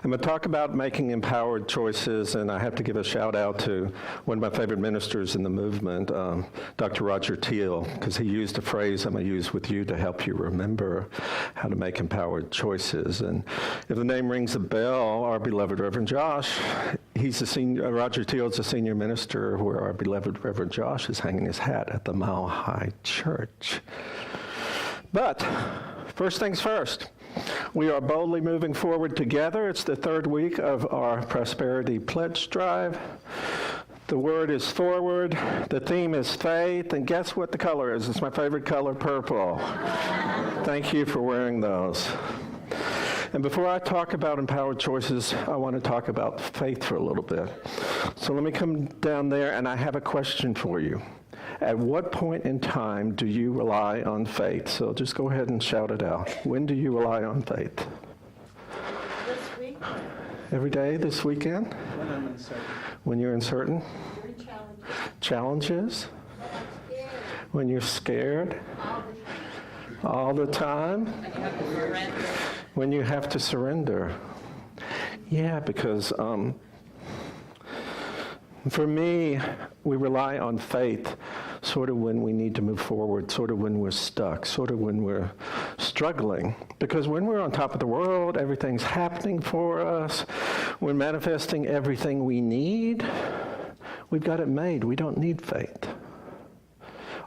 I'm going to talk about making empowered choices, and I have to give a shout out to one of my favorite ministers in the movement, Dr. Roger Teal, because he used a phrase I'm going to use with you to help you remember how to make empowered choices. And if the name rings a bell, our beloved Reverend Josh, he's a senior, Roger Teal is a senior minister where our beloved Reverend Josh is hanging his hat at the Mile High Church. But first things first. We are boldly moving forward together. It's the third week of our Prosperity Pledge Drive. The word is forward. The theme is faith. And guess what the color is? It's my favorite color, purple. Thank you for wearing those. And before I talk about empowered choices, I want to talk about faith for a little bit. So let me come down there, and I have a question for you. At what point in time do you rely on faith? So just go ahead and shout it out. When do you rely on faith? This week. Every day, this weekend? When I'm uncertain. When you're uncertain? During Challenges? challenges. When you're scared? All the time? When you have to surrender. Yeah, because for me, we rely on faith sort of when we need to move forward, sort of when we're stuck, sort of when we're struggling. Because when we're on top of the world, everything's happening for us, we're manifesting everything we need, we've got it made. We don't need faith.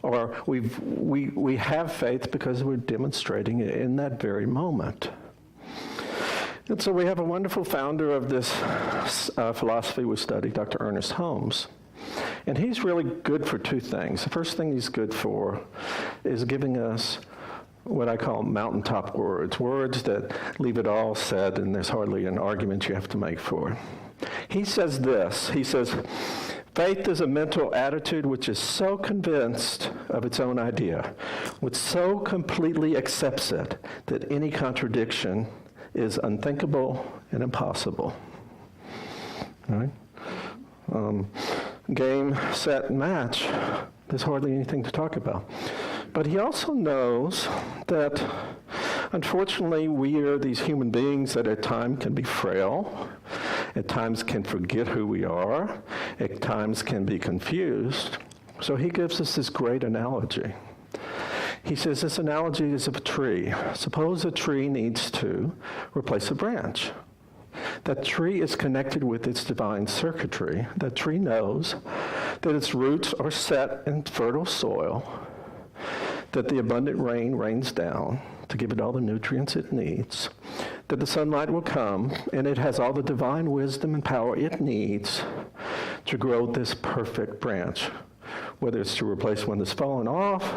Or we have faith because we're demonstrating it in that very moment. And so we have a wonderful founder of this philosophy we study, Dr. Ernest Holmes. And he's really good for two things. The first thing he's good for is giving us what I call mountaintop words, words that leave it all said and there's hardly an argument you have to make for. He says this, he says, faith is a mental attitude which is so convinced of its own idea, which so completely accepts it that any contradiction is unthinkable and impossible. All right? Game, set, match. There's hardly anything to talk about. But he also knows that, unfortunately, we are these human beings that at times can be frail, at times can forget who we are, at times can be confused. So he gives us this great analogy. He says this analogy is of a tree. Suppose a tree needs to replace a branch. That tree is connected with its divine circuitry. That tree knows that its roots are set in fertile soil, that the abundant rain rains down to give it all the nutrients it needs, that the sunlight will come, and it has all the divine wisdom and power it needs to grow this perfect branch, whether it's to replace one that's fallen off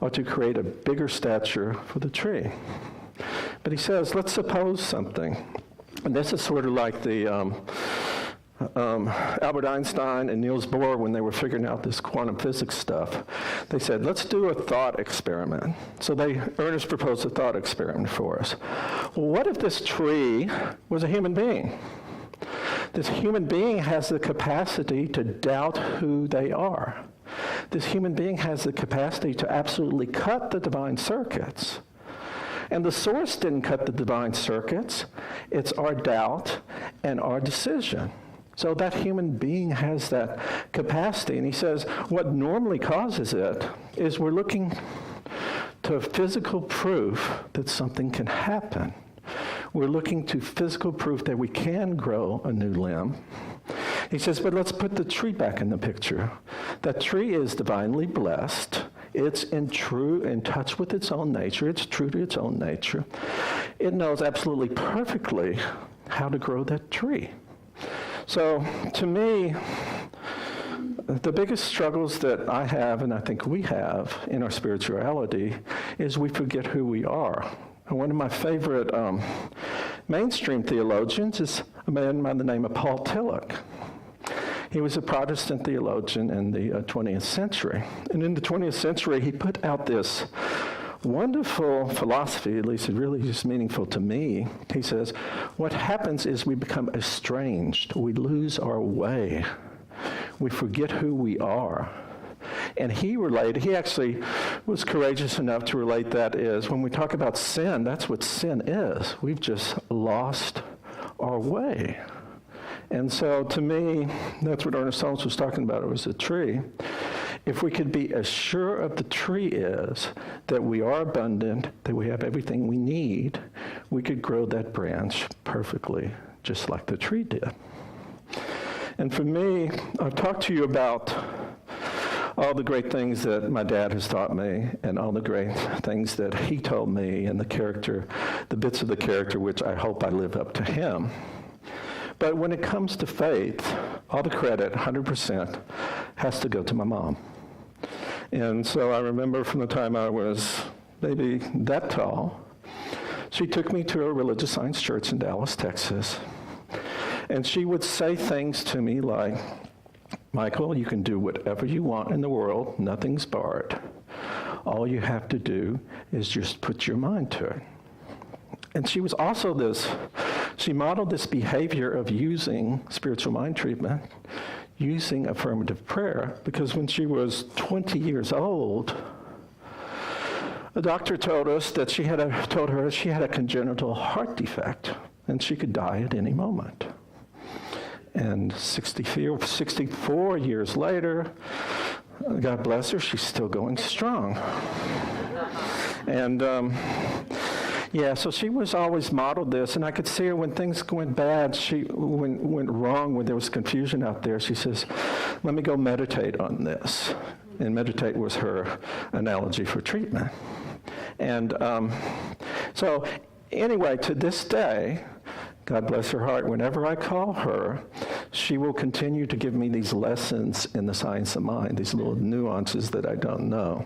or to create a bigger stature for the tree. But he says, let's suppose something. And this is sort of like the Albert Einstein and Niels Bohr when they were figuring out this quantum physics stuff. They said, let's do a thought experiment. So Ernest proposed a thought experiment for us. Well, what if this tree was a human being? This human being has the capacity to doubt who they are. This human being has the capacity to absolutely cut the divine circuits. And the source didn't cut the divine circuits. It's our doubt and our decision. So that human being has that capacity. And he says what normally causes it is we're looking to physical proof that something can happen. We're looking to physical proof that we can grow a new limb. He says, but let's put the tree back in the picture. That tree is divinely blessed. It's in touch with its own nature. It's true to its own nature. It knows absolutely perfectly how to grow that tree. So to me, the biggest struggles that I have, and I think we have in our spirituality, is we forget who we are. And one of my favorite mainstream theologians is a man by the name of Paul Tillich. He was a Protestant theologian in the 20th century. And in the 20th century, he put out this wonderful philosophy, at least it really is meaningful to me. He says, what happens is we become estranged. We lose our way. We forget who we are. And he actually was courageous enough to relate that is, when we talk about sin, that's what sin is. We've just lost our way. And so to me, that's what Ernest Holmes was talking about. It was a tree. If we could be as sure of the tree is that we are abundant, that we have everything we need, we could grow that branch perfectly, just like the tree did. And for me, I've talked to you about all the great things that my dad has taught me and all the great things that he told me and the bits of the character which I hope I live up to him. But when it comes to faith, all the credit, 100%, has to go to my mom. And so I remember from the time I was maybe that tall, she took me to a religious science church in Dallas, Texas. And she would say things to me like, Michael, you can do whatever you want in the world. Nothing's barred. All you have to do is just put your mind to it. And she was also she modeled this behavior of using spiritual mind treatment, using affirmative prayer, because when she was 20 years old, the doctor told her that she had a congenital heart defect, and she could die at any moment. And 64 years later, God bless her, she's still going strong. And so she was always modeled this, and I could see her when things went bad, went wrong, when there was confusion out there, she says, let me go meditate on this. And meditate was her analogy for treatment. And so anyway, to this day, God bless her heart, whenever I call her, she will continue to give me these lessons in the science of mind, these little nuances that I don't know.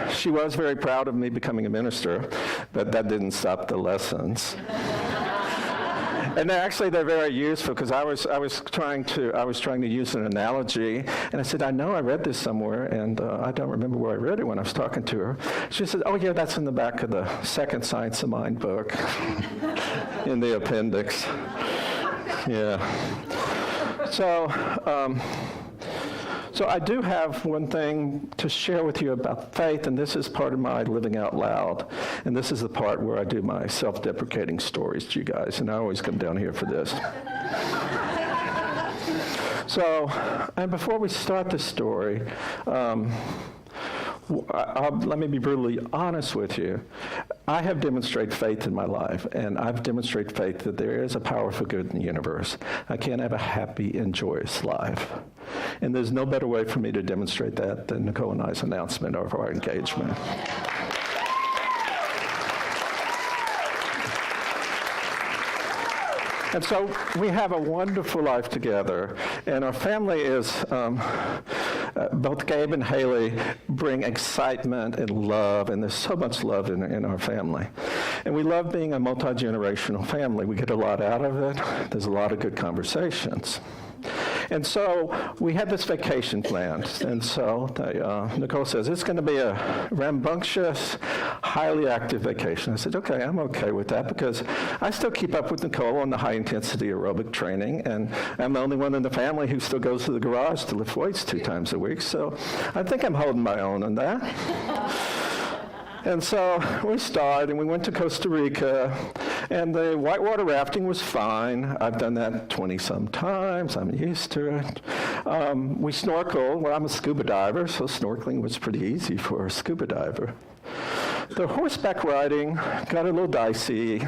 She was very proud of me becoming a minister, but that didn't stop the lessons. And actually, they're very useful because I was trying to use an analogy, and I said, I know I read this somewhere, and I don't remember where I read it when I was talking to her. She said, oh yeah, that's in the back of the second Science of Mind book, in the appendix. Yeah. So I do have one thing to share with you about faith, and this is part of my living out loud. And this is the part where I do my self-deprecating stories to you guys, and I always come down here for this. So, and before we start the story, let me be brutally honest with you. I have demonstrated faith in my life, and I've demonstrated faith that there is a power for good in the universe. I can't have a happy and joyous life. And there's no better way for me to demonstrate that than Nicole and I's announcement of our engagement. And so we have a wonderful life together, and our family is, both Gabe and Haley bring excitement and love, and there's so much love in our family. And we love being a multi-generational family. We get a lot out of it. There's a lot of good conversations. And so we had this vacation planned, and so Nicole says, it's going to be a rambunctious, highly active vacation. I said, okay, I'm okay with that, because I still keep up with Nicole on the high-intensity aerobic training, and I'm the only one in the family who still goes to the garage to lift weights 2 times a week, so I think I'm holding my own on that. And so we started, and we went to Costa Rica, and the whitewater rafting was fine. I've done that 20-some times. I'm used to it. We snorkeled. Well, I'm a scuba diver, so snorkeling was pretty easy for a scuba diver. The horseback riding got a little dicey.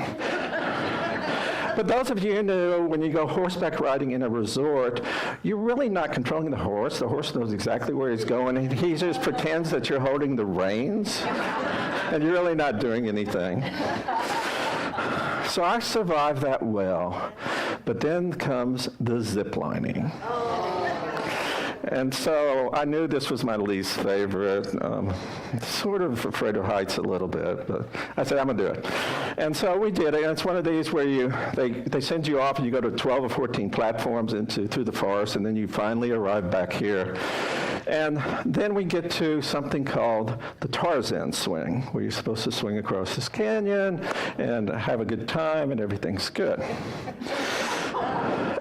But those of you who know, when you go horseback riding in a resort, you're really not controlling the horse. The horse knows exactly where he's going, and he just pretends that you're holding the reins, and you're really not doing anything. So I survived that well. But then comes the zip lining. And so I knew this was my least favorite. Sort of afraid of heights a little bit, but I said, I'm going to do it. And so we did it. And it's one of these where they send you off and you go to 12 or 14 platforms through the forest, and then you finally arrive back here. And then we get to something called the Tarzan swing, where you're supposed to swing across this canyon and have a good time, and everything's good.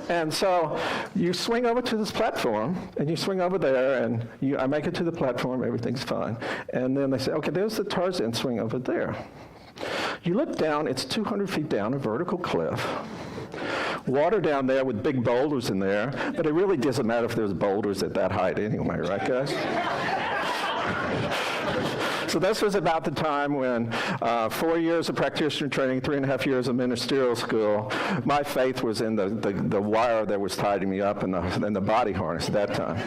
And so you swing over to this platform, and you swing over there, and I make it to the platform, everything's fine. And then they say, okay, there's the Tarzan swing over there. You look down, it's 200 feet down a vertical cliff. water down there with big boulders in there, but it really doesn't matter if there's boulders at that height anyway, right, guys? So this was about the time when 4 years of practitioner training, 3.5 years of ministerial school, my faith was in the wire that was tying me up in the body harness at that time.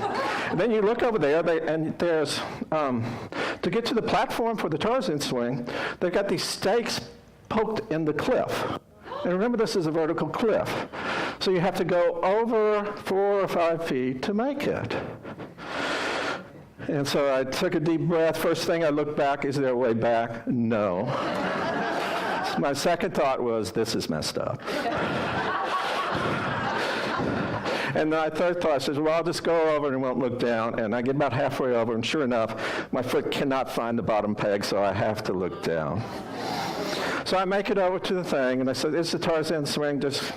And then you look over there, and there's, to get to the platform for the Tarzan swing, they've got these stakes poked in the cliff. And remember, this is a vertical cliff. So you have to go over 4 or 5 feet to make it. And so I took a deep breath. First thing I looked back, is there a way back? No. My second thought was, this is messed up. And my third thought says, well, I'll just go over and won't look down. And I get about halfway over, and sure enough, my foot cannot find the bottom peg, so I have to look down. So I make it over to the thing, and I said, it's the Tarzan swing, just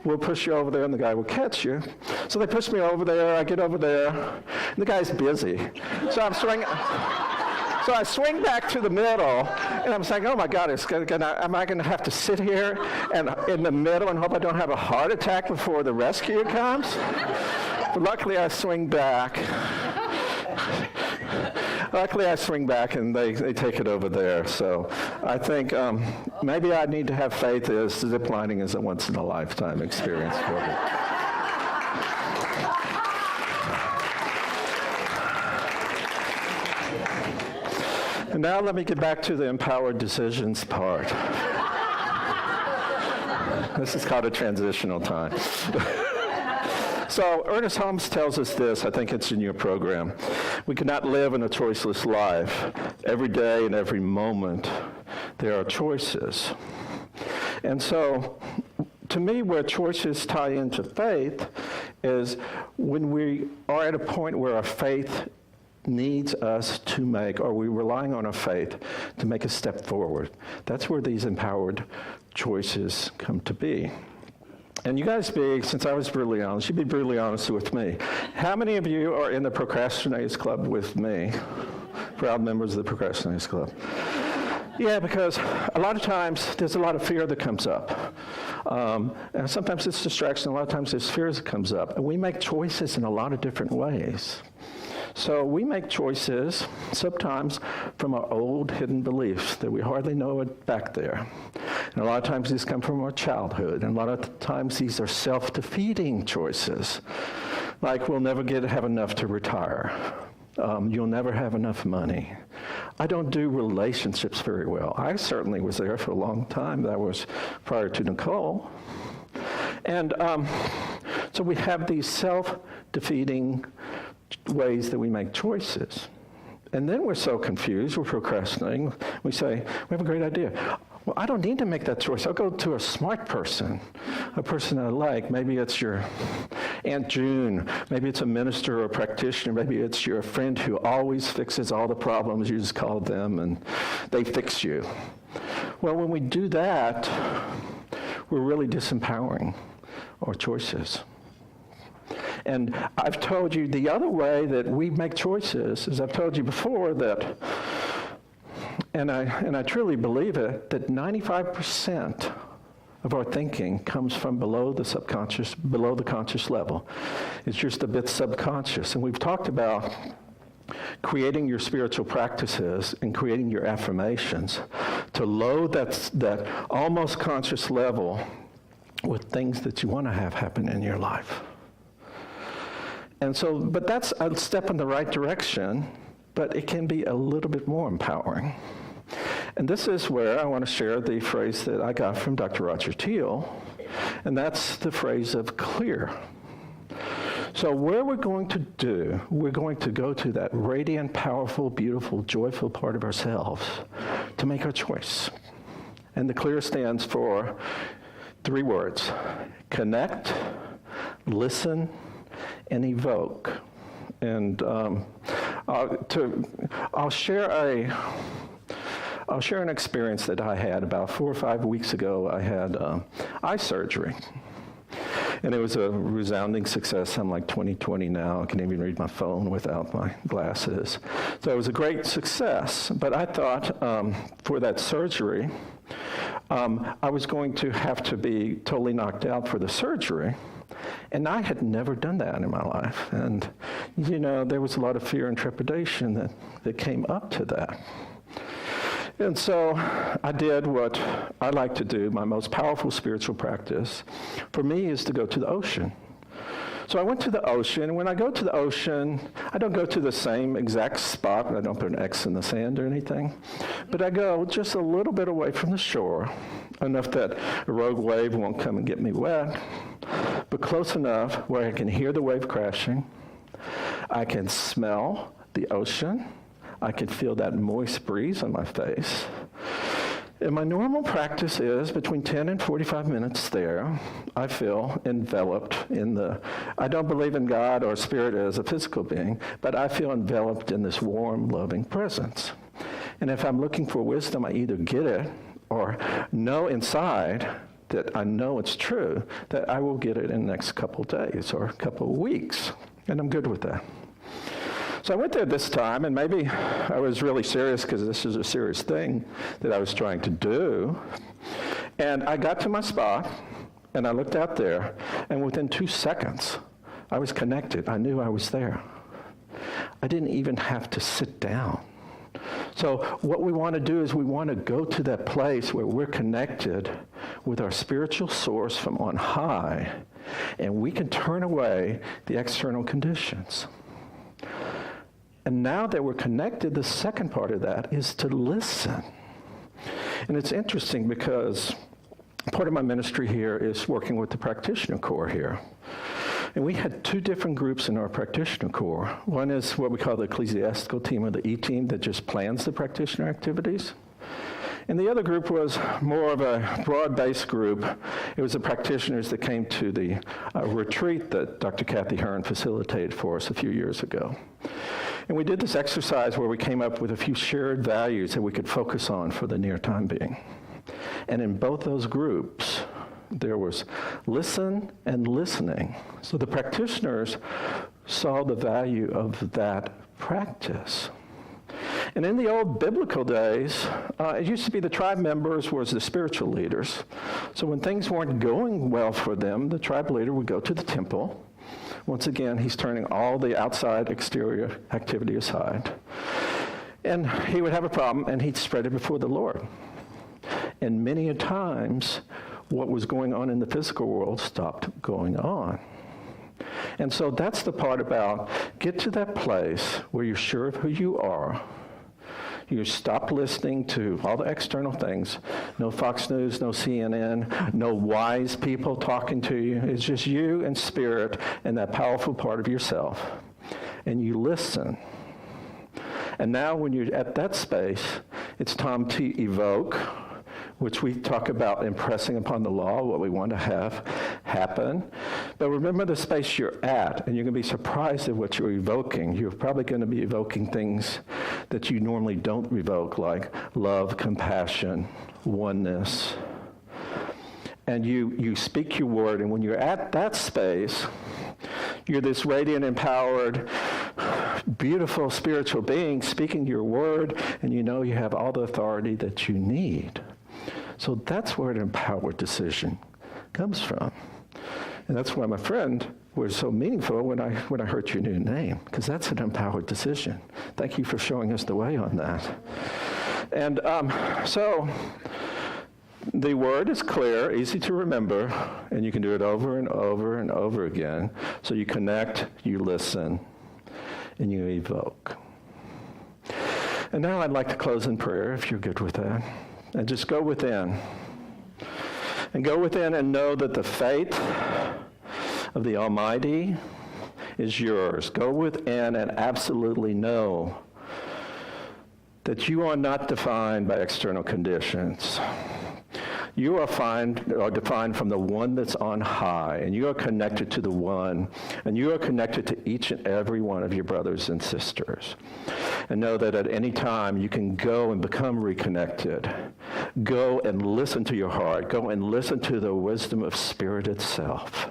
we'll push you over there, and the guy will catch you. So they push me over there, I get over there, and the guy's busy. So I'm swinging. So I swing back to the middle, and I'm saying, oh my God, am I going to have to sit here and in the middle and hope I don't have a heart attack before the rescue comes? But luckily I swing back. And they take it over there. So I think maybe I need to have faith as zip lining is a once-in-a-lifetime experience for me. And now let me get back to the empowered decisions part. This is called a transitional time. So Ernest Holmes tells us this, I think it's in your program. We cannot live in a choiceless life. Every day and every moment, there are choices. And so, to me, where choices tie into faith is when we are at a point where our faith needs us to make, or we're relying on our faith to make a step forward. That's where these empowered choices come to be. And you guys since I was brutally honest, you'd be brutally honest with me. How many of you are in the Procrastinators Club with me? Proud members of the Procrastinators Club. Yeah, because a lot of times there's a lot of fear that comes up. And sometimes it's distraction, a lot of times there's fear that comes up. And we make choices in a lot of different ways. So we make choices sometimes from our old hidden beliefs that we hardly know it back there. And a lot of times these come from our childhood. And a lot of times these are self-defeating choices. Like, we'll never have enough to retire. You'll never have enough money. I don't do relationships very well. I certainly was there for a long time. That was prior to Nicole. And so we have these self-defeating ways that we make choices. And then we're so confused, we're procrastinating. We say, we have a great idea. Well, I don't need to make that choice. I'll go to a smart person, a person I like. Maybe it's your Aunt June. Maybe it's a minister or a practitioner. Maybe it's your friend who always fixes all the problems. You just call them and they fix you. Well, when we do that, we're really disempowering our choices. And I've told you the other way that we make choices is I've told you before that, and I truly believe it, that 95% of our thinking comes from below the subconscious, below the conscious level. It's just a bit subconscious. And we've talked about creating your spiritual practices and creating your affirmations to load that almost conscious level with things that you want to have happen in your life. And so, but that's a step in the right direction, but it can be a little bit more empowering. And this is where I want to share the phrase that I got from Dr. Roger Teal, and that's the phrase of clear. So where we're going to go to that radiant, powerful, beautiful, joyful part of ourselves to make our choice. And the clear stands for 3 words: connect, listen, and evoke. And I'll share an experience that I had about 4 or 5 weeks ago. I had eye surgery, and it was a resounding success. I'm like 20/20 now. I can even read my phone without my glasses. So it was a great success. But I thought for that surgery, I was going to have to be totally knocked out for the surgery. And I had never done that in my life. And, there was a lot of fear and trepidation that came up to that. And so I did what I like to do. My most powerful spiritual practice for me is to go to the ocean. So I went to the ocean, and when I go to the ocean, I don't go to the same exact spot. I don't put an X in the sand or anything. But I go just a little bit away from the shore, enough that a rogue wave won't come and get me wet, but close enough where I can hear the wave crashing. I can smell the ocean. I can feel that moist breeze on my face. And my normal practice is between 10 and 45 minutes there, I feel enveloped I don't believe in God or spirit as a physical being, but I feel enveloped in this warm, loving presence. And if I'm looking for wisdom, I either get it or know inside that I know it's true, that I will get it in the next couple days or a couple of weeks. And I'm good with that. So I went there this time, and maybe I was really serious because this is a serious thing that I was trying to do. And I got to my spot, and I looked out there, and within 2 seconds, I was connected. I knew I was there. I didn't even have to sit down. So what we want to do is we want to go to that place where we're connected with our spiritual source from on high, and we can turn away the external conditions. And now that we're connected, the second part of that is to listen. And it's interesting because part of my ministry here is working with the practitioner corps here. And we had 2 different groups in our practitioner corps. One is what we call the ecclesiastical team, or the E-team, that just plans the practitioner activities. And the other group was more of a broad-based group. It was the practitioners that came to the retreat that Dr. Kathy Hearn facilitated for us a few years ago. And we did this exercise where we came up with a few shared values that we could focus on for the near time being. And in both those groups, there was listen and listening. So the practitioners saw the value of that practice. And in the old biblical days, it used to be the tribe members was the spiritual leaders. So when things weren't going well for them, the tribe leader would go to the temple. Once again, he's turning all the outside exterior activity aside. And he would have a problem, and he'd spread it before the Lord. And many a times, what was going on in the physical world stopped going on. And so that's the part about get to that place where you're sure of who you are. You stop listening to all the external things. No Fox News, no CNN, no wise people talking to you. It's just you and spirit and that powerful part of yourself. And you listen. And now when you're at that space, it's time to evoke, which we talk about impressing upon the law, what we want to have happen. But remember the space you're at, and you're going to be surprised at what you're evoking. You're probably going to be evoking things that you normally don't evoke, like love, compassion, oneness. And you speak your word, and when you're at that space, you're this radiant, empowered, beautiful spiritual being speaking your word, and you know you have all the authority that you need. So that's where an empowered decision comes from. And that's why my friend was so meaningful when I heard your new name, because that's an empowered decision. Thank you for showing us the way on that. And so the word is clear, easy to remember, and you can do it over and over and over again. So you connect, you listen, and you evoke. And now I'd like to close in prayer, if you're good with that. And just go within. And go within and know that the faith of the Almighty is yours. Go within and absolutely know that you are not defined by external conditions. You are defined from the one that's on high, and you are connected to the one, and you are connected to each and every one of your brothers and sisters. And know that at any time you can go and become reconnected. Go and listen to your heart. Go and listen to the wisdom of Spirit itself.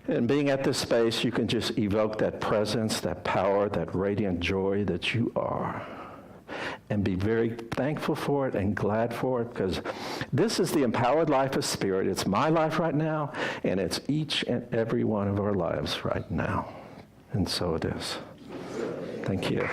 And being at this space, you can just evoke that presence, that power, that radiant joy that you are. and be very thankful for it and glad for it, because this is the empowered life of Spirit. It's my life right now, and it's each and every one of our lives right now. And so it is. Thank you.